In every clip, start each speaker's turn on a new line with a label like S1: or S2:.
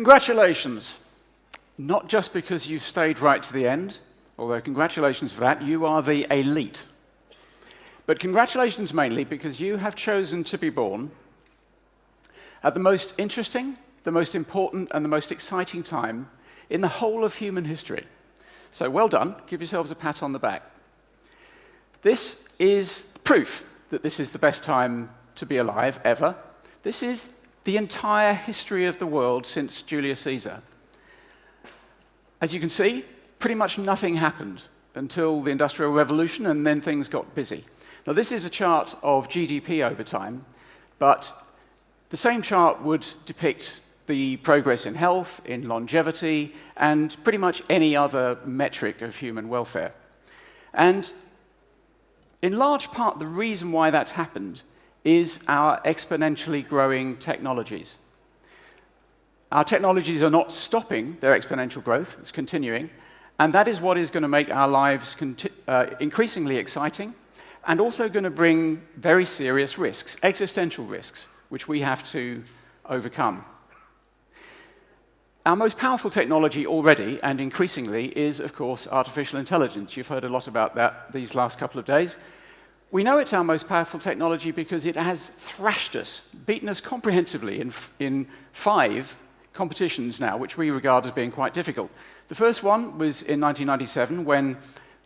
S1: Congratulations. Not just because you've stayed right to the end, although congratulations for that, you are the elite. But congratulations mainly because you have chosen to be born at the most interesting, the most important, and the most exciting time in the whole of human history. So well done, give yourselves a pat on the back. This is proof that this is the best time to be alive ever. This is the entire history of the world since Julius Caesar. As you can see, pretty much nothing happened until the Industrial Revolution, and then things got busy. Now, this is a chart of GDP over time, but the same chart would depict the progress in health, in longevity, and pretty much any other metric of human welfare. And in large part, the reason why that's happened is our exponentially growing technologies. Our technologies are not stopping their exponential growth, it's continuing, and that is what is going to make our lives increasingly exciting, and also going to bring very serious risks, existential risks, which we have to overcome. Our most powerful technology already, and increasingly, is, of course, artificial intelligence. You've heard a lot about that these last couple of days. We know it's our most powerful technology because it has thrashed us, beaten us comprehensively in 5 competitions now, which we regard as being quite difficult. The first one was in 1997, when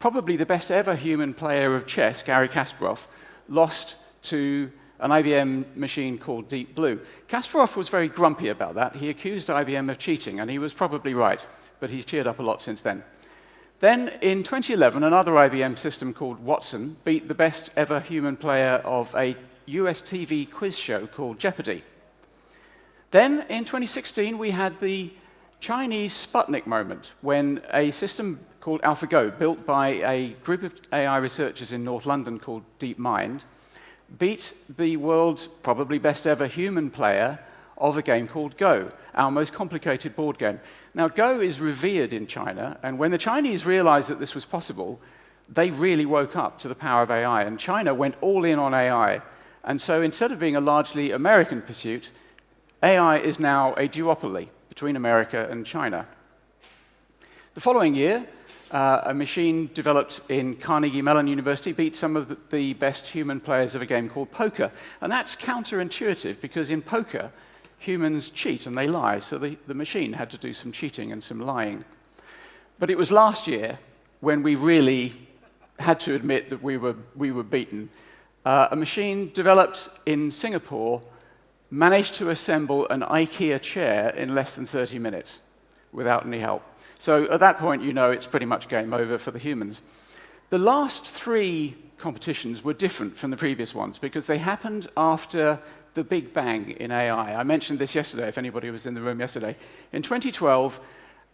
S1: probably the best ever human player of chess, Garry Kasparov, lost to an IBM machine called Deep Blue. Kasparov was very grumpy about that. He accused IBM of cheating, and he was probably right, but he's cheered up a lot since then. Then, in 2011, another IBM system called Watson beat the best ever human player of a US TV quiz show called Jeopardy! Then, in 2016, we had the Chinese Sputnik moment, when a system called AlphaGo, built by a group of AI researchers in North London called DeepMind, beat the world's probably best ever human player of a game called Go, our most complicated board game. Now, Go is revered in China, and when the Chinese realized that this was possible, they really woke up to the power of AI, and China went all in on AI. And so instead of being a largely American pursuit, AI is now a duopoly between America and China. The following year, a machine developed in Carnegie Mellon University beat some of the best human players of a game called poker. And that's counterintuitive, because in poker, humans cheat and they lie, so the machine had to do some cheating and some lying. But it was last year when we really had to admit that we were beaten. A machine developed in Singapore managed to assemble an IKEA chair in less than 30 minutes without any help. So at that point, you know it's pretty much game over for the humans. The last 3 competitions were different from the previous ones because they happened after the Big Bang in AI. I mentioned this yesterday, if anybody was in the room yesterday. In 2012,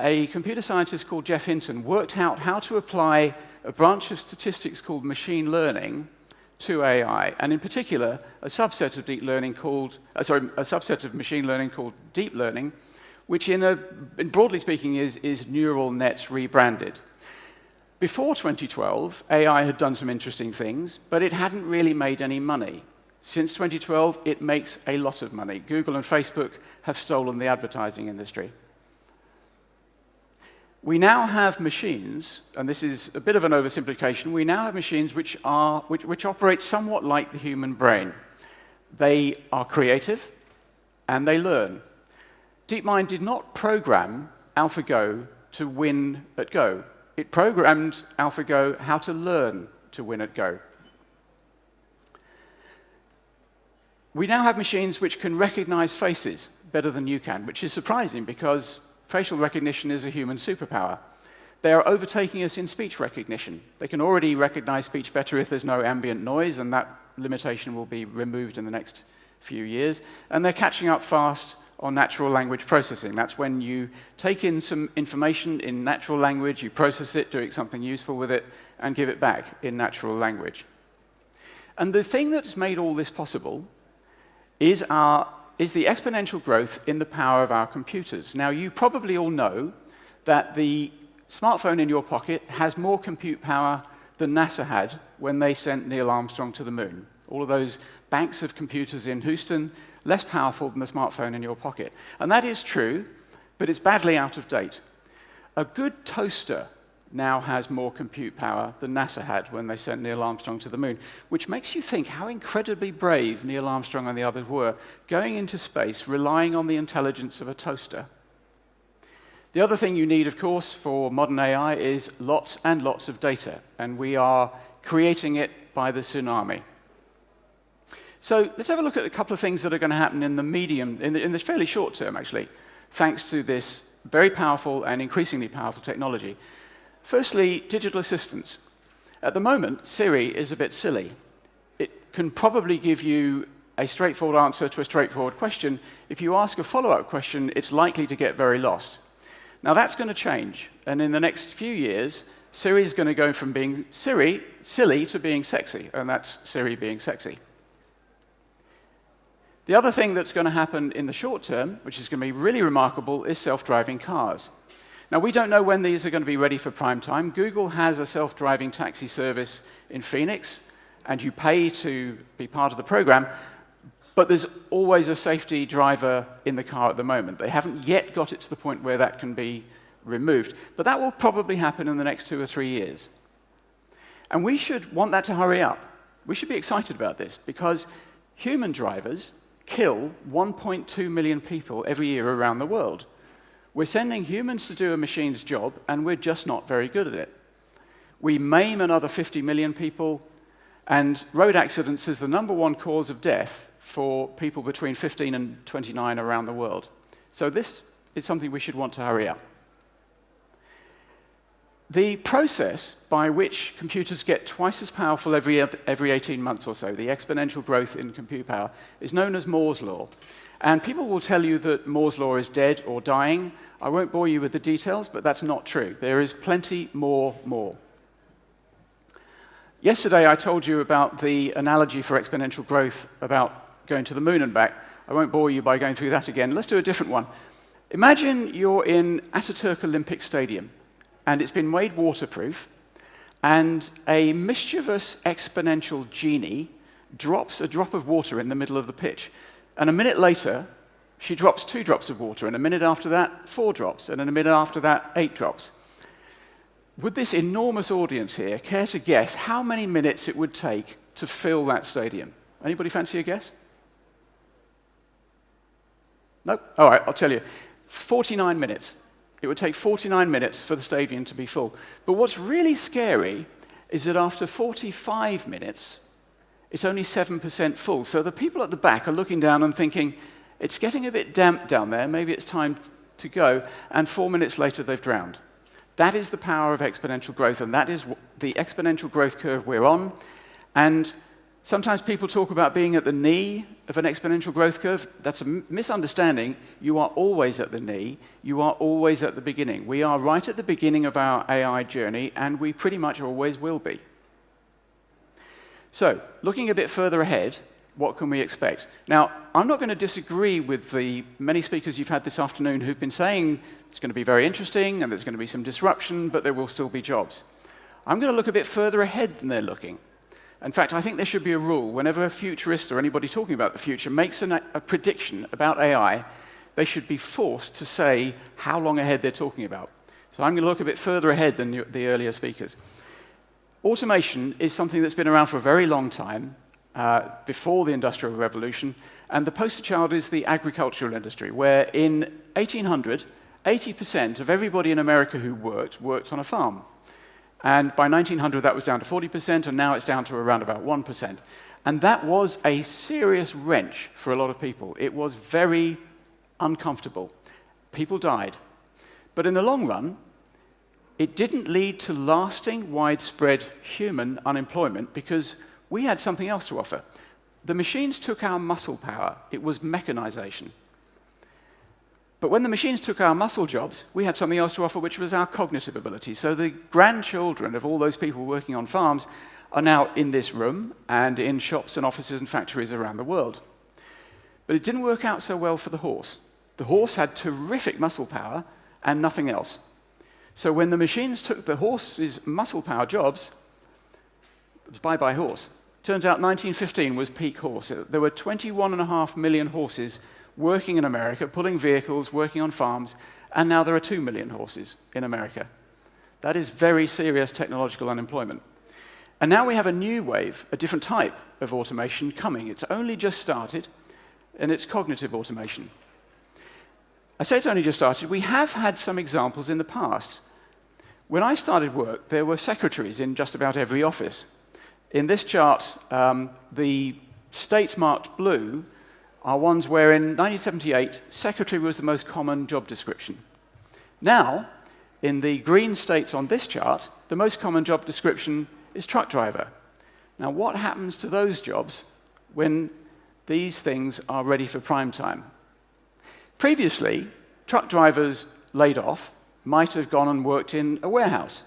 S1: a computer scientist called Jeff Hinton worked out how to apply a branch of statistics called machine learning to AI, and in particular, a subset of machine learning called deep learning, which broadly speaking is neural nets rebranded. Before 2012, AI had done some interesting things, but it hadn't really made any money. Since 2012, it makes a lot of money. Google and Facebook have stolen the advertising industry. We now have machines, and this is a bit of an oversimplification, we now have machines which operate somewhat like the human brain. They are creative, and they learn. DeepMind did not program AlphaGo to win at Go. It programmed AlphaGo how to learn to win at Go. We now have machines which can recognize faces better than you can, which is surprising because facial recognition is a human superpower. They are overtaking us in speech recognition. They can already recognize speech better if there's no ambient noise, and that limitation will be removed in the next few years. And they're catching up fast on natural language processing. That's when you take in some information in natural language, you process it, doing something useful with it, and give it back in natural language. And the thing that's made all this possible is the exponential growth in the power of our computers. Now, you probably all know that the smartphone in your pocket has more compute power than NASA had when they sent Neil Armstrong to the moon. All of those banks of computers in Houston, less powerful than the smartphone in your pocket. And that is true, but it's badly out of date. A good toaster now has more compute power than NASA had when they sent Neil Armstrong to the moon, which makes you think how incredibly brave Neil Armstrong and the others were, going into space, relying on the intelligence of a toaster. The other thing you need, of course, for modern AI is lots and lots of data, and we are creating it by the tsunami. So let's have a look at a couple of things that are going to happen in the fairly short term, actually, thanks to this very powerful and increasingly powerful technology. Firstly, digital assistants. At the moment, Siri is a bit silly. It can probably give you a straightforward answer to a straightforward question. If you ask a follow-up question, it's likely to get very lost. Now, that's going to change, and in the next few years, Siri is going to go from being silly to being sexy, and that's Siri being sexy. The other thing that's going to happen in the short term, which is going to be really remarkable, is self-driving cars. Now, we don't know when these are going to be ready for prime time. Google has a self-driving taxi service in Phoenix, and you pay to be part of the program, but there's always a safety driver in the car at the moment. They haven't yet got it to the point where that can be removed, but that will probably happen in the next 2 or 3 years. And we should want that to hurry up. We should be excited about this, because human drivers kill 1.2 million people every year around the world. We're sending humans to do a machine's job, and we're just not very good at it. We maim another 50 million people, and road accidents is the #1 cause of death for people between 15 and 29 around the world. So this is something we should want to hurry up. The process by which computers get twice as powerful every 18 months or so, the exponential growth in compute power, is known as Moore's law. And people will tell you that Moore's law is dead or dying. I won't bore you with the details, but that's not true. There is plenty more Moore. Yesterday, I told you about the analogy for exponential growth about going to the moon and back. I won't bore you by going through that again. Let's do a different one. Imagine you're in Ataturk Olympic Stadium, and it's been made waterproof, and a mischievous exponential genie drops a drop of water in the middle of the pitch. And a minute later, she drops 2 drops of water, and a minute after that, 4 drops, and in a minute after that, 8 drops. Would this enormous audience here care to guess how many minutes it would take to fill that stadium? Anybody fancy a guess? No? All right, I'll tell you. 49 minutes. It would take 49 minutes for the stadium to be full. But what's really scary is that after 45 minutes, it's only 7% full. So the people at the back are looking down and thinking, it's getting a bit damp down there, maybe it's time to go, and 4 minutes later they've drowned. That is the power of exponential growth, and that is the exponential growth curve we're on. And sometimes people talk about being at the knee of an exponential growth curve. That's a misunderstanding. You are always at the knee. You are always at the beginning. We are right at the beginning of our AI journey, and we pretty much always will be. So, looking a bit further ahead, what can we expect? Now, I'm not going to disagree with the many speakers you've had this afternoon who've been saying it's going to be very interesting and there's going to be some disruption, but there will still be jobs. I'm going to look a bit further ahead than they're looking. In fact, I think there should be a rule. Whenever a futurist or anybody talking about the future makes a prediction about AI, they should be forced to say how long ahead they're talking about. So I'm going to look a bit further ahead than the earlier speakers. Automation is something that's been around for a very long time, before the Industrial Revolution, and the poster child is the agricultural industry, where in 1800, 80% of everybody in America who worked on a farm. And by 1900, that was down to 40%, and now it's down to around about 1%. And that was a serious wrench for a lot of people. It was very uncomfortable. People died. But in the long run, it didn't lead to lasting, widespread human unemployment because we had something else to offer. The machines took our muscle power. It was mechanization. But when the machines took our muscle jobs, we had something else to offer, which was our cognitive ability. So the grandchildren of all those people working on farms are now in this room and in shops and offices and factories around the world. But it didn't work out so well for the horse. The horse had terrific muscle power and nothing else. So when the machines took the horse's muscle power jobs, it was bye-bye horse. Turns out 1915 was peak horse. There were 21.5 million horses working in America, pulling vehicles, working on farms, and now there are 2 million horses in America. That is very serious technological unemployment. And now we have a new wave, a different type of automation coming. It's only just started, and it's cognitive automation. I say it's only just started. We have had some examples in the past. When I started work, there were secretaries in just about every office. In this chart, the states marked blue are ones where in 1978, secretary was the most common job description. Now, in the green states on this chart, the most common job description is truck driver. Now, what happens to those jobs when these things are ready for prime time? Previously, truck drivers laid off might have gone and worked in a warehouse,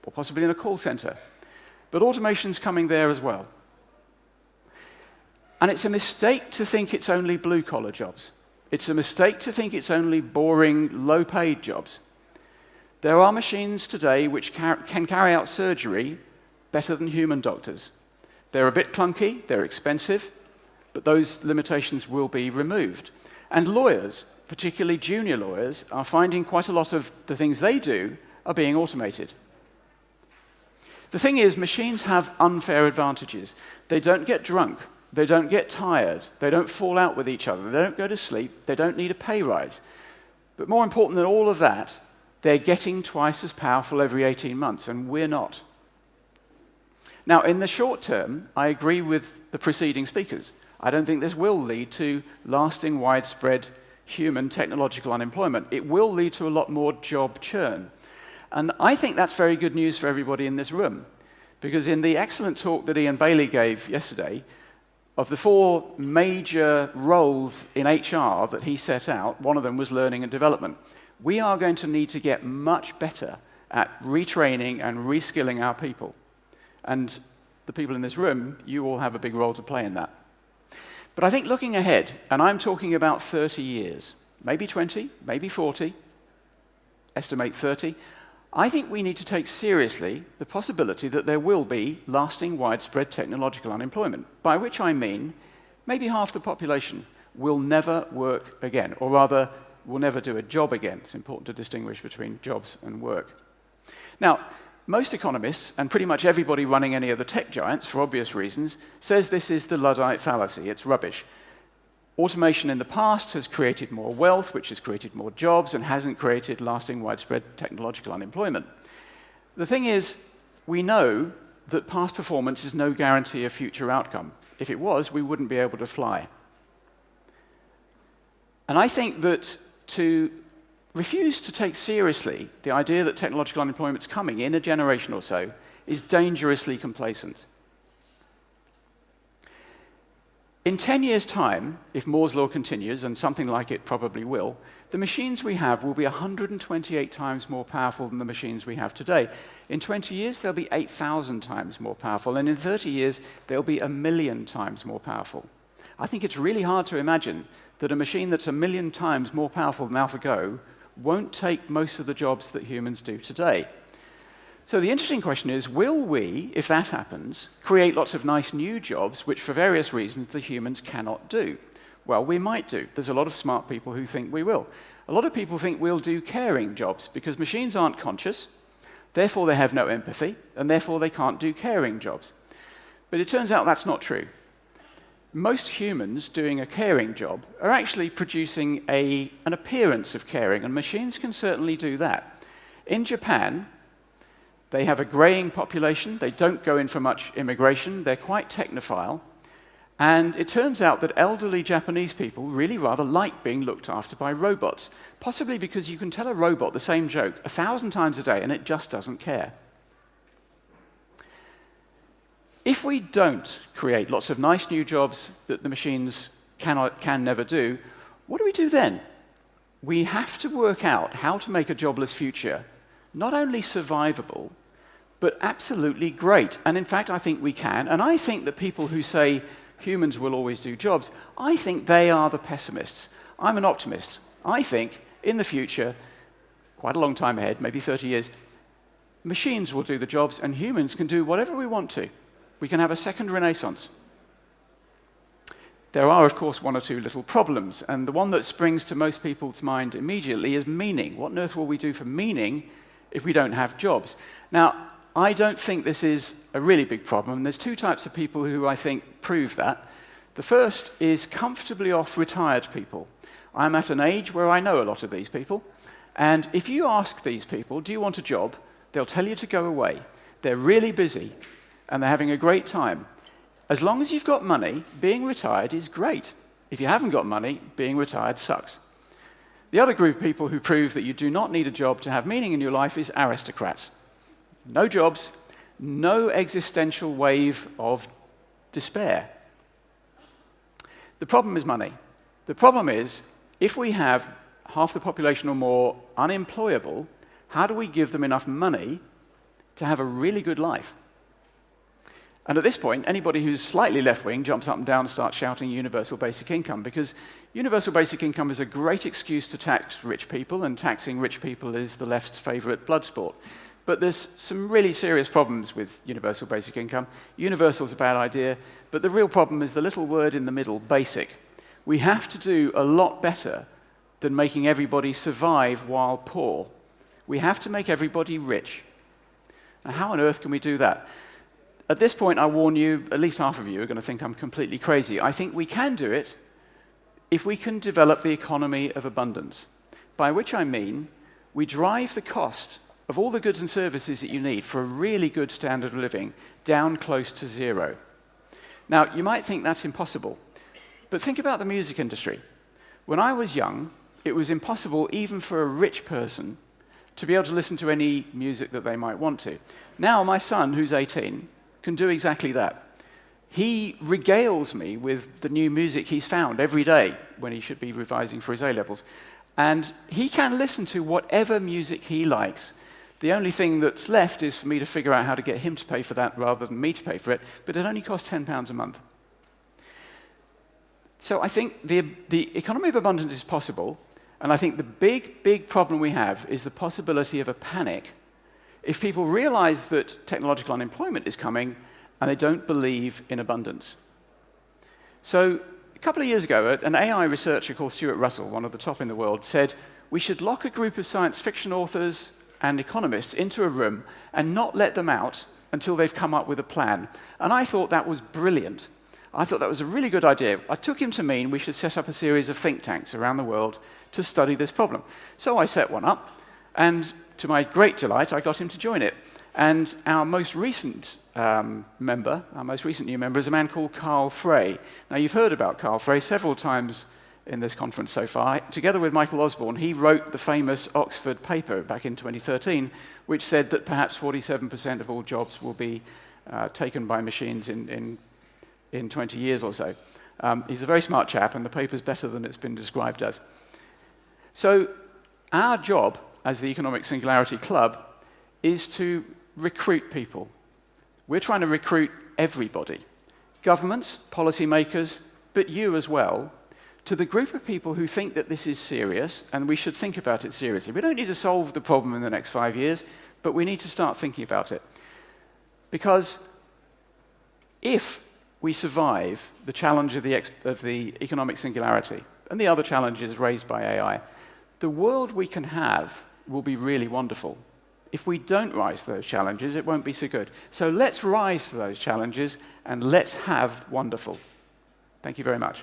S1: or possibly in a call center. But automation's coming there as well. And it's a mistake to think it's only blue-collar jobs. It's a mistake to think it's only boring, low-paid jobs. There are machines today which can carry out surgery better than human doctors. They're a bit clunky, they're expensive, but those limitations will be removed. And lawyers, particularly junior lawyers, are finding quite a lot of the things they do are being automated. The thing is, machines have unfair advantages. They don't get drunk, they don't get tired, they don't fall out with each other, they don't go to sleep, they don't need a pay rise. But more important than all of that, they're getting twice as powerful every 18 months, and we're not. Now, in the short term, I agree with the preceding speakers. I don't think this will lead to lasting, widespread human technological unemployment. It will lead to a lot more job churn. And I think that's very good news for everybody in this room, because in the excellent talk that Ian Bailey gave yesterday, of the 4 major roles in HR that he set out, one of them was learning and development. We are going to need to get much better at retraining and reskilling our people. And the people in this room, you all have a big role to play in that. But I think looking ahead, and I'm talking about 30 years, maybe 20, maybe 40, estimate 30, I think we need to take seriously the possibility that there will be lasting, widespread technological unemployment, by which I mean maybe half the population will never work again, or rather, will never do a job again. It's important to distinguish between jobs and work. Now, most economists, and pretty much everybody running any of the tech giants, for obvious reasons, says this is the Luddite fallacy. It's rubbish. Automation in the past has created more wealth, which has created more jobs, and hasn't created lasting, widespread technological unemployment. The thing is, we know that past performance is no guarantee of future outcome. If it was, we wouldn't be able to fly. And I think that to refuse to take seriously the idea that technological unemployment is coming in a generation or so is dangerously complacent. In 10 years' time, if Moore's law continues, and something like it probably will, the machines we have will be 128 times more powerful than the machines we have today. In 20 years, they'll be 8,000 times more powerful, and in 30 years, they'll be 1 million times more powerful. I think it's really hard to imagine that a machine that's 1 million times more powerful than AlphaGo won't take most of the jobs that humans do today. So the interesting question is, will we, if that happens, create lots of nice new jobs which for various reasons the humans cannot do? Well, we might do. There's a lot of smart people who think we will. A lot of people think we'll do caring jobs because machines aren't conscious, therefore they have no empathy, and therefore they can't do caring jobs. But it turns out that's not true. Most humans doing a caring job are actually producing an appearance of caring, and machines can certainly do that. In Japan, they have a graying population. They don't go in for much immigration. They're quite technophile. And it turns out that elderly Japanese people really rather like being looked after by robots, possibly because you can tell a robot the same joke 1,000 times a day and it just doesn't care. If we don't create lots of nice new jobs that the machines can never do, what do we do then? We have to work out how to make a jobless future not only survivable, but absolutely great. And in fact, I think we can. And I think that people who say humans will always do jobs, I think they are the pessimists. I'm an optimist. I think in the future, quite a long time ahead, maybe 30 years, machines will do the jobs and humans can do whatever we want to. We can have a second renaissance. There are, of course, one or two little problems, and the one that springs to most people's mind immediately is meaning. What on earth will we do for meaning if we don't have jobs? Now, I don't think this is a really big problem. There's two types of people who I think prove that. The first is comfortably off retired people. I'm at an age where I know a lot of these people, and if you ask these people, do you want a job? They'll tell you to go away. They're really busy, and they're having a great time. As long as you've got money, being retired is great. If you haven't got money, being retired sucks. The other group of people who prove that you do not need a job to have meaning in your life is aristocrats. No jobs, no existential wave of despair. The problem is money. The problem is, if we have half the population or more unemployable, how do we give them enough money to have a really good life? And at this point, anybody who's slightly left-wing jumps up and down and starts shouting universal basic income, because universal basic income is a great excuse to tax rich people, and taxing rich people is the left's favorite blood sport. But there's some really serious problems with universal basic income. Universal is a bad idea, but the real problem is the little word in the middle, basic. We have to do a lot better than making everybody survive while poor. We have to make everybody rich. Now, how on earth can we do that? At this point, I warn you, at least half of you are going to think I'm completely crazy. I think we can do it if we can develop the economy of abundance, by which I mean we drive the cost of all the goods and services that you need for a really good standard of living down close to zero. Now, you might think that's impossible, but think about the music industry. When I was young, it was impossible even for a rich person to be able to listen to any music that they might want to. Now, my son, who's 18, can do exactly that. He regales me with the new music he's found every day when he should be revising for his A-levels. And he can listen to whatever music he likes. The only thing that's left is for me to figure out how to get him to pay for that rather than me to pay for it, but it only costs £10 a month. So I think the economy of abundance is possible, and I think the big problem we have is the possibility of a panic if people realize that technological unemployment is coming and they don't believe in abundance. So a couple of years ago, an AI researcher called Stuart Russell, one of the top in the world, said we should lock a group of science fiction authors and economists into a room and not let them out until they've come up with a plan. And I thought that was brilliant. I thought that was a really good idea. I took him to mean we should set up a series of think tanks around the world to study this problem. So I set one up, and to my great delight, I got him to join it. And our most recent new member is a man called Carl Frey. Now, you've heard about Carl Frey several times in this conference so far. Together with Michael Osborne, he wrote the famous Oxford paper back in 2013, which said that perhaps 47% of all jobs will be taken by machines in 20 years or so. He's a very smart chap, and the paper's better than it's been described as. So our job as the Economic Singularity Club is to recruit people. We're trying to recruit everybody, governments, policymakers, but you as well, to the group of people who think that this is serious and we should think about it seriously. We don't need to solve the problem in the next 5 years, but we need to start thinking about it. Because if we survive the challenge of the economic singularity and the other challenges raised by AI, the world we can have will be really wonderful. If we don't rise to those challenges, it won't be so good. So let's rise to those challenges and let's have wonderful. Thank you very much.